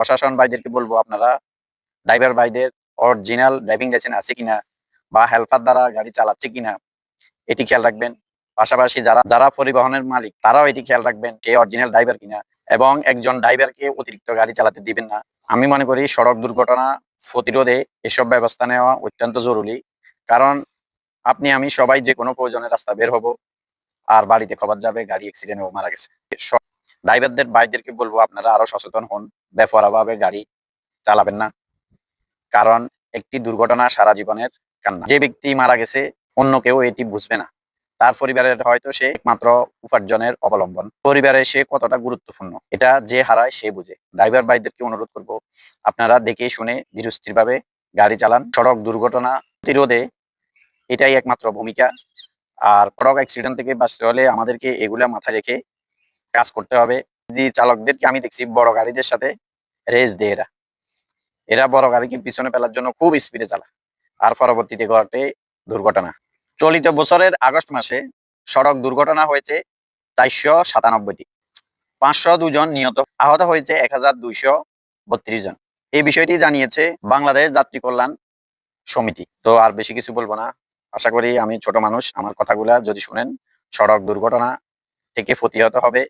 প্রশাসন ভাইদেরকে বলবো, আপনারা ড্রাইভার ভাইদের অরিজিনাল ড্রাইভিং লাইসেন্স আছে কিনা বা হেল্পার দ্বারা গাড়ি চালাচ্ছে কিনা এটি খেয়াল রাখবেন। পাশাপাশি যারা যারা পরিবহনের মালিক তারাও এটি খেয়াল রাখবেন, কে অরিজিনাল ড্রাইভার কিনা, এবং একজন ড্রাইভারকে অতিরিক্ত গাড়ি চালাতে দিবেন না। আমি মনে করি সড়ক দুর্ঘটনা প্রতিরোধে এসব ব্যবস্থা নেওয়া অত্যন্ত জরুরি। কারণ আপনি আমি সবাই যে কোনো প্রয়োজনে রাস্তা বের হব, আর বাড়িতে খবর যাবে গাড়ি অ্যাক্সিডেন্ট মারা গেছে। ড্রাইভারদের ভাইদেরকে বলবো, আপনারা আরো সচেতন হন, বেপরোয়াভাবে গাড়ি চালাবেন না। কারণ একটি দুর্ঘটনা সারা জীবনের কান্না। যে ব্যক্তি মারা গেছে অন্য কেউ এটি বুঝবে না, তার পরিবারের হয়তো সে একমাত্র উপার্জনের অবলম্বন। পরিবারে সে কতটা গুরুত্বপূর্ণ এটা যে হারায় সে বুঝে। ড্রাইভার ভাইদেরকে অনুরোধ করব, আপনারা দেখে শুনে ধীরস্থির ভাবে গাড়ি চালান। সড়ক দুর্ঘটনা প্রতিরোধে এটাই একমাত্র ভূমিকা। আর সড়ক অ্যাক্সিডেন্ট থেকে বাঁচতে হলে আমাদেরকে এগুলা মাথায় রেখে কাজ করতে হবে। যে চালকদেরকে আমি দেখছি বড় গাড়িদের সাথে রেস দেয়, এরা এরা বড় গাড়িকে পিছনে ফেলার জন্য খুব স্পিডে চালায়, আর পরবর্তীতে ঘটে দুর্ঘটনা। চলিত বছরের আগস্ট মাসে সড়ক দুর্ঘটনা হয়েছে 497টি, 502 জন নিহত, আহত হয়েছে 1232 জন। এই বিষয়টি জানিয়েছে বাংলাদেশ যাত্রী কল্যাণ সমিতি। তো আর বেশি কিছু বলবো না। আশা করি আমি ছোট মানুষ, আমার কথাগুলা যদি শুনেন সড়ক দুর্ঘটনা থেকে প্রতিহত হবে।